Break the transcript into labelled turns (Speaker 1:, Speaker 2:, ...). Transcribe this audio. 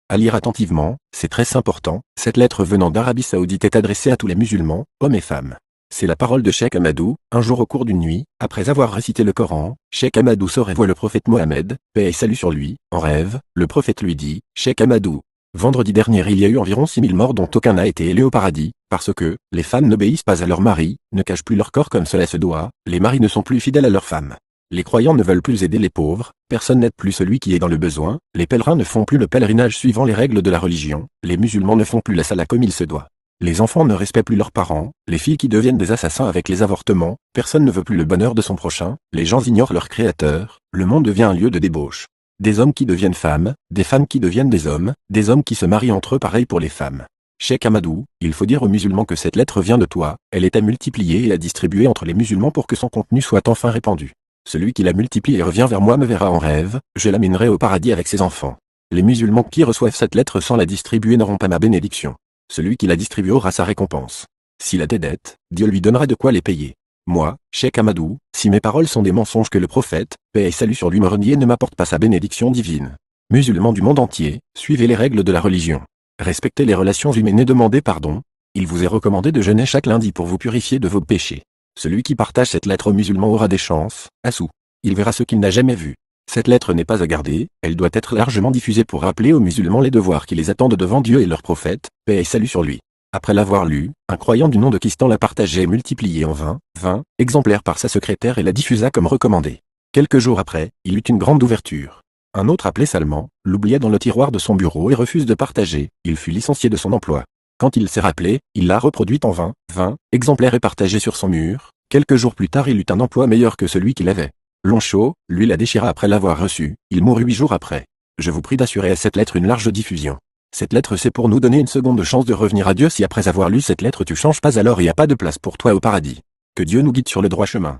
Speaker 1: À lire attentivement, c'est très important, cette lettre venant d'Arabie Saoudite est adressée à tous les musulmans, hommes et femmes. C'est la parole de Cheikh Ahmadou. Un jour au cours d'une nuit, après avoir récité le Coran, Cheikh Ahmadou se voit le prophète Mohammed, paix et salut sur lui. En rêve, le prophète lui dit, Cheikh Ahmadou, vendredi dernier il y a eu environ 6000 morts dont aucun n'a été élu au paradis, parce que, les femmes n'obéissent pas à leurs maris, ne cachent plus leur corps comme cela se doit, les maris ne sont plus fidèles à leurs femmes. Les croyants ne veulent plus aider les pauvres, personne n'aide plus celui qui est dans le besoin, les pèlerins ne font plus le pèlerinage suivant les règles de la religion, les musulmans ne font plus la salat comme il se doit. Les enfants ne respectent plus leurs parents, les filles qui deviennent des assassins avec les avortements, personne ne veut plus le bonheur de son prochain, les gens ignorent leur créateur, le monde devient un lieu de débauche. Des hommes qui deviennent femmes, des femmes qui deviennent des hommes qui se marient entre eux pareil pour les femmes. Cheikh Ahmadou, il faut dire aux musulmans que cette lettre vient de toi, elle est à multiplier et à distribuer entre les musulmans pour que son contenu soit enfin répandu. Celui qui la multiplie et revient vers moi me verra en rêve, je l'amènerai au paradis avec ses enfants. Les musulmans qui reçoivent cette lettre sans la distribuer n'auront pas ma bénédiction. Celui qui la distribue aura sa récompense. S'il a des dettes, Dieu lui donnera de quoi les payer. Moi, Cheikh Ahmadou, si mes paroles sont des mensonges que le prophète, paix et salut sur lui me renie et ne m'apporte pas sa bénédiction divine. Musulmans du monde entier, suivez les règles de la religion. Respectez les relations humaines et demandez pardon. Il vous est recommandé de jeûner chaque lundi pour vous purifier de vos péchés. Celui qui partage cette lettre aux musulmans aura des chances, Assou. Il verra ce qu'il n'a jamais vu. Cette lettre n'est pas à garder, elle doit être largement diffusée pour rappeler aux musulmans les devoirs qui les attendent devant Dieu et leur prophète, paix et salut sur lui. Après l'avoir lu, un croyant du nom de Kistan l'a partagé et multiplié en 20 exemplaires par sa secrétaire et la diffusa comme recommandé. Quelques jours après, il eut une grande ouverture. Un autre appelé Salman, l'oublia dans le tiroir de son bureau et refuse de partager, il fut licencié de son emploi. Quand il s'est rappelé, il l'a reproduite en 20 exemplaires et partagé sur son mur. Quelques jours plus tard il eut un emploi meilleur que celui qu'il avait. Lonchot, lui la déchira après l'avoir reçue, il mourut 8 jours après. Je vous prie d'assurer à cette lettre une large diffusion. Cette lettre c'est pour nous donner une seconde chance de revenir à Dieu si après avoir lu cette lettre tu changes pas alors il n'y a pas de place pour toi au paradis. Que Dieu nous guide sur le droit chemin.